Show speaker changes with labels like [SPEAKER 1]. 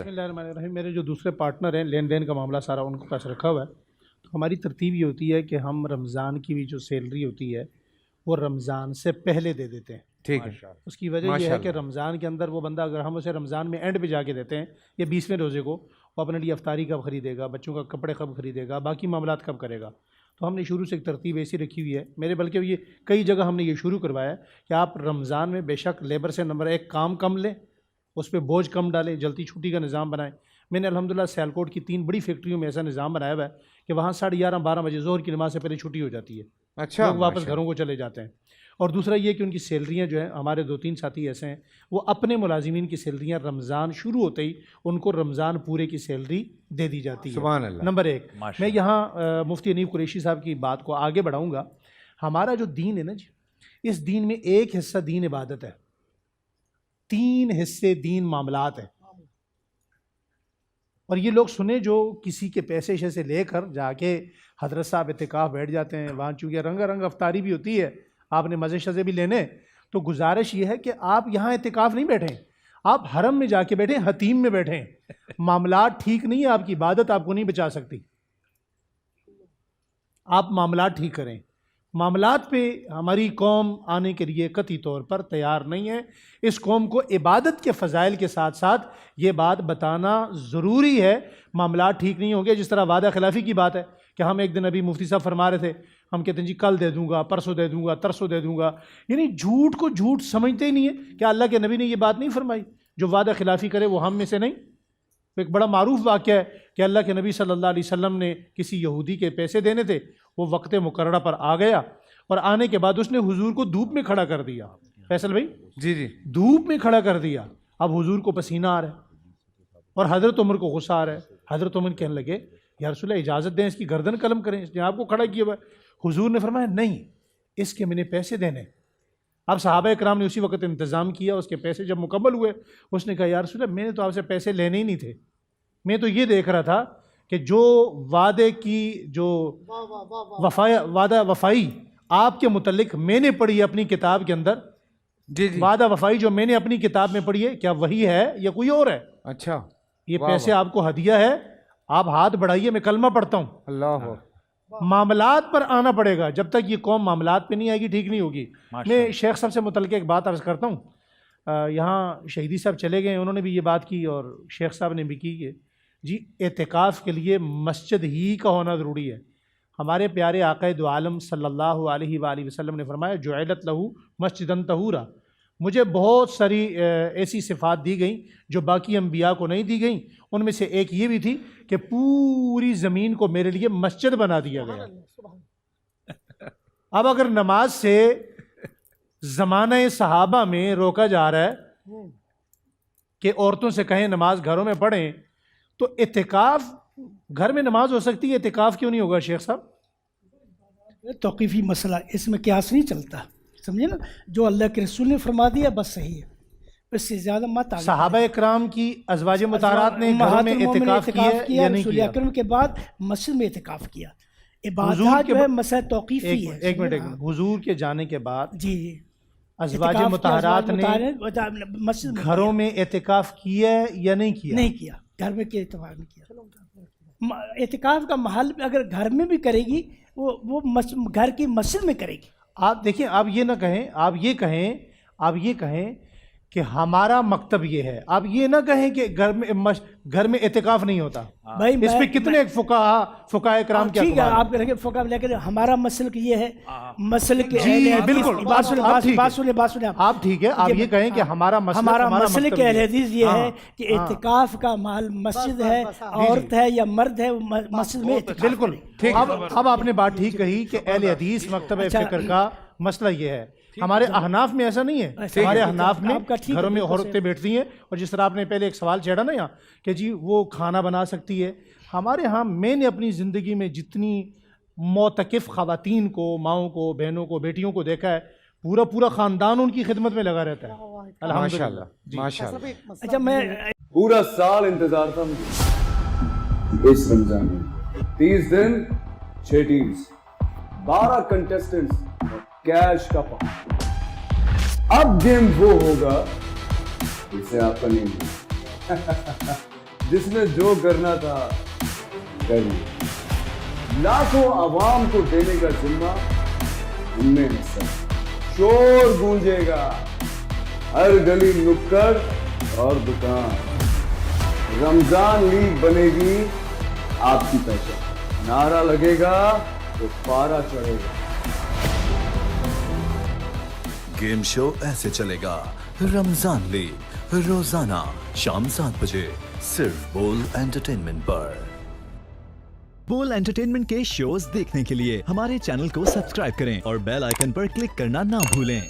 [SPEAKER 1] سے؟
[SPEAKER 2] بسم اللہ الرحمن الرحیم. میرے جو دوسرے پارٹنر ہیں لین دین کا معاملہ سارا ان کے پاس رکھا ہوا ہے. تو ہماری ترتیب یہ ہوتی ہے کہ ہم رمضان کی بھی جو سیلری ہوتی ہے وہ رمضان سے پہلے دے دیتے ہیں.
[SPEAKER 1] ٹھیک ہے.
[SPEAKER 2] اس کی وجہ یہ ہے کہ رمضان کے اندر وہ بندہ اگر ہم اسے رمضان میں اینڈ پہ جا کے دیتے ہیں یا 20ویں روزے کو، وہ اپنے لیے افطاری کب خریدے گا، بچوں کا کپڑے کب خریدے گا، باقی معاملات کب کرے گا. تو ہم نے شروع سے ایک ترتیب ایسی رکھی ہوئی ہے میرے، بلکہ یہ کئی جگہ ہم نے یہ شروع کروایا ہے کہ آپ رمضان میں بے شک لیبر سے نمبر 1 کام کم لیں، اس پہ بوجھ کم ڈالیں، جلدی چھٹی کا نظام بنائیں. میں نے الحمدللہ سیالکوٹ کی 3 بڑی فیکٹریوں میں ایسا نظام بنایا ہوا ہے کہ وہاں 11:30-12 بجے ظہر کی نماز سے پہلے چھٹی ہو جاتی ہے.
[SPEAKER 1] اچھا،
[SPEAKER 2] لوگ واپس گھروں کو چلے جاتے ہیں. اور دوسرا یہ کہ ان کی سیلریاں جو ہیں، ہمارے 2-3 ساتھی ایسے ہیں وہ اپنے ملازمین کی سیلریاں رمضان شروع ہوتے ہی ان کو رمضان پورے کی سیلری دے دی جاتی ہے.
[SPEAKER 1] سبحان اللہ.
[SPEAKER 2] نمبر 1 میں یہاں مفتی انیف قریشی صاحب کی بات کو آگے بڑھاؤں گا. ہمارا جو دین ہے نا جی، اس دین میں ایک حصہ دین عبادت ہے، 3 حصے دین معاملات ہیں. اور یہ لوگ سنیں جو کسی کے پیسے سے لے کر جا کے حضرت صاحب اعتکاف بیٹھ جاتے ہیں، وہاں چونکہ رنگ افطاری بھی ہوتی ہے، آپ نے مزے شزے بھی لینے، تو گزارش یہ ہے کہ آپ یہاں اعتکاف نہیں بیٹھیں، آپ حرم میں جا کے بیٹھیں، حتیم میں بیٹھیں. معاملات ٹھیک نہیں ہے، آپ کی عبادت آپ کو نہیں بچا سکتی. آپ معاملات ٹھیک کریں. معاملات پہ ہماری قوم آنے کے لیے قطعی طور پر تیار نہیں ہے. اس قوم کو عبادت کے فضائل کے ساتھ ساتھ یہ بات بتانا ضروری ہے. معاملات ٹھیک نہیں ہوں گے. جس طرح وعدہ خلافی کی بات ہے کہ ہم ایک دن ابھی مفتی صاحب فرما رہے تھے، ہم کہتے ہیں جی کل دے دوں گا، پرسوں دے دوں گا، ترسوں دے دوں گا. یعنی جھوٹ کو جھوٹ سمجھتے ہی نہیں ہے. کیا اللہ کے نبی نے یہ بات نہیں فرمائی جو وعدہ خلافی کرے وہ ہم میں سے نہیں؟ ایک بڑا معروف واقعہ ہے کہ اللہ کے نبی صلی اللہ علیہ وسلم نے کسی یہودی کے پیسے دینے تھے، وہ وقت مقررہ پر آ گیا اور آنے کے بعد اس نے حضور کو دھوپ میں کھڑا کر دیا. فیصل بھائی
[SPEAKER 1] جی
[SPEAKER 2] دھوپ میں کھڑا کر دیا. اب حضور کو پسینہ آ رہا ہے اور حضرت عمر کو غصہ آ رہا ہے. حضرت عمر کہنے لگے یا رسول اللہ اجازت دیں، اس کی گردن قلم کریں، اس نے آپ کو کھڑا کیا ہوا ہے. حضور نے فرمایا نہیں، اس کے میں نے پیسے دینے. اب صحابہ اکرام نے اسی وقت انتظام کیا. اس کے پیسے جب مکمل ہوئے اس نے کہا یا رسول اللہ میں نے تو آپ سے پیسے لینے ہی نہیں تھے، میں تو یہ دیکھ رہا تھا کہ جو وعدے کی جو وعدہ وفائی آپ کے متعلق میں نے پڑھی ہے اپنی کتاب کے اندر، وعدہ وفائی جو میں نے اپنی کتاب میں پڑھی ہے، کیا وہی ہے یا کوئی اور ہے؟
[SPEAKER 1] اچھا،
[SPEAKER 2] یہ پیسے آپ کو ہدیہ ہے، آپ ہاتھ بڑھائیے، میں کلمہ پڑھتا ہوں.
[SPEAKER 1] اللہ.
[SPEAKER 2] معاملات پر آنا پڑے گا. جب تک یہ قوم معاملات پہ نہیں آئے گی ٹھیک نہیں ہوگی. میں شیخ صاحب سے متعلق ایک بات عرض کرتا ہوں. یہاں شہیدی صاحب چلے گئے، انہوں نے بھی یہ بات کی اور شیخ صاحب نے بھی کی کہ جی اعتکاف کے لیے مسجد ہی کا ہونا ضروری ہے. ہمارے پیارے آقا دو عالم صلی اللہ علیہ وآلہ وسلم نے فرمایا جعلت لہو مسجدن طہورا. مجھے بہت ساری ایسی صفات دی گئیں جو باقی انبیاء کو نہیں دی گئیں. ان میں سے ایک یہ بھی تھی کہ پوری زمین کو میرے لیے مسجد بنا دیا گیا. اب اگر نماز سے زمانہ صحابہ میں روکا جا رہا ہے کہ عورتوں سے کہیں نماز گھروں میں پڑھیں، تو اعتکاف گھر میں نماز ہو سکتی ہے، اعتکاف کیوں نہیں ہوگا شیخ صاحب؟
[SPEAKER 3] توقیفی مسئلہ، اس میں قیاس نہیں چلتا، سمجھے نا. جو اللہ کے رسول نے فرما دیا بس صحیح ہے، اس سے زیادہ مت آگے.
[SPEAKER 2] صحابہ اکرام کی ازواج مطہرات نے گھر میں اعتکاف کیا یا نہیں
[SPEAKER 3] رسول
[SPEAKER 2] کیا؟
[SPEAKER 3] اکرم کے بعد مسجد میں اعتکاف کیا. عبادات جو ہے مسئلہ توقیفی ہے.
[SPEAKER 2] ایک منٹ حضور کے جانے کے بعد
[SPEAKER 3] جی
[SPEAKER 2] ازواج مطہرات نے
[SPEAKER 3] مسجد
[SPEAKER 2] گھروں میں اعتکاف کیا یا نہیں کیا؟
[SPEAKER 3] نہیں کیا، گھر میں کے اعتبار نہیں کیا. اعتکاف کا محل اگر گھر میں بھی کرے گی وہ گھر کی مسجد میں کرے گی.
[SPEAKER 2] آپ دیکھیں، آپ یہ نہ کہیں، آپ یہ کہیں کہ ہمارا مکتب یہ ہے، آپ یہ نہ کہیں کہ گھر میں اعتکاف نہیں ہوتا. اس پہ کتنے فقہاء اکرام کے
[SPEAKER 3] ٹھیک ہے آپ کہیں فقہ، لیکن ہمارا مسلک یہ ہے، مسلک
[SPEAKER 2] جی بالکل
[SPEAKER 3] بات سنیں
[SPEAKER 2] آپ ٹھیک ہے، آپ یہ کہیں کہ ہمارا
[SPEAKER 3] مسلک اہل حدیث یہ ہے کہ اعتکاف کا محل مسجد ہے، عورت ہے یا مرد ہے مسجد میں.
[SPEAKER 2] بالکل ٹھیک. اب آپ نے بات ٹھیک کہی کہ اہل حدیث مکتب فکر کا مسئلہ یہ ہے. ہمارے احناف میں ایسا نہیں ہے. ہمارے احناف میں گھروں میں عورتیں بیٹھتی ہیں، اور جس طرح آپ نے پہلے ایک سوال چھیڑا نا یہاں کہ جی وہ کھانا بنا سکتی ہے. ہمارے ہاں میں نے اپنی زندگی میں جتنی معتکف خواتین کو، ماؤں کو، بہنوں کو، بیٹیوں کو دیکھا ہے، پورا خاندان ان کی خدمت میں لگا رہتا ہے.
[SPEAKER 1] الحمدللہ ماشاءاللہ.
[SPEAKER 3] اچھا میں
[SPEAKER 4] پورا سال انتظار تھا مجھے اس رمضان میں. 30 دن 6 ٹیمز، 12 کنٹیسٹنٹس، کیش کا پاؤں. اب گیم وہ ہوگا جسے آپ کا نہیں جس نے جو کرنا تھا کر لیا. لاکھوں عوام کو دینے کا ذمہ ہم نے حصہ. شور گونجے گا ہر گلی نکڑ اور دکان. رمضان لیگ بنے گی آپ کی پہچان. نعرہ لگے گا تو پارا چڑھے گا.
[SPEAKER 5] گیم شو ایسے چلے گا. رمضان لیگ روزانہ شام 7 بجے صرف بول انٹرٹینمنٹ پر. بول انٹرٹینمنٹ کے شوز دیکھنے کے لیے ہمارے چینل کو سبسکرائب کریں اور بیل آئیکن پر کلک کرنا نہ بھولیں.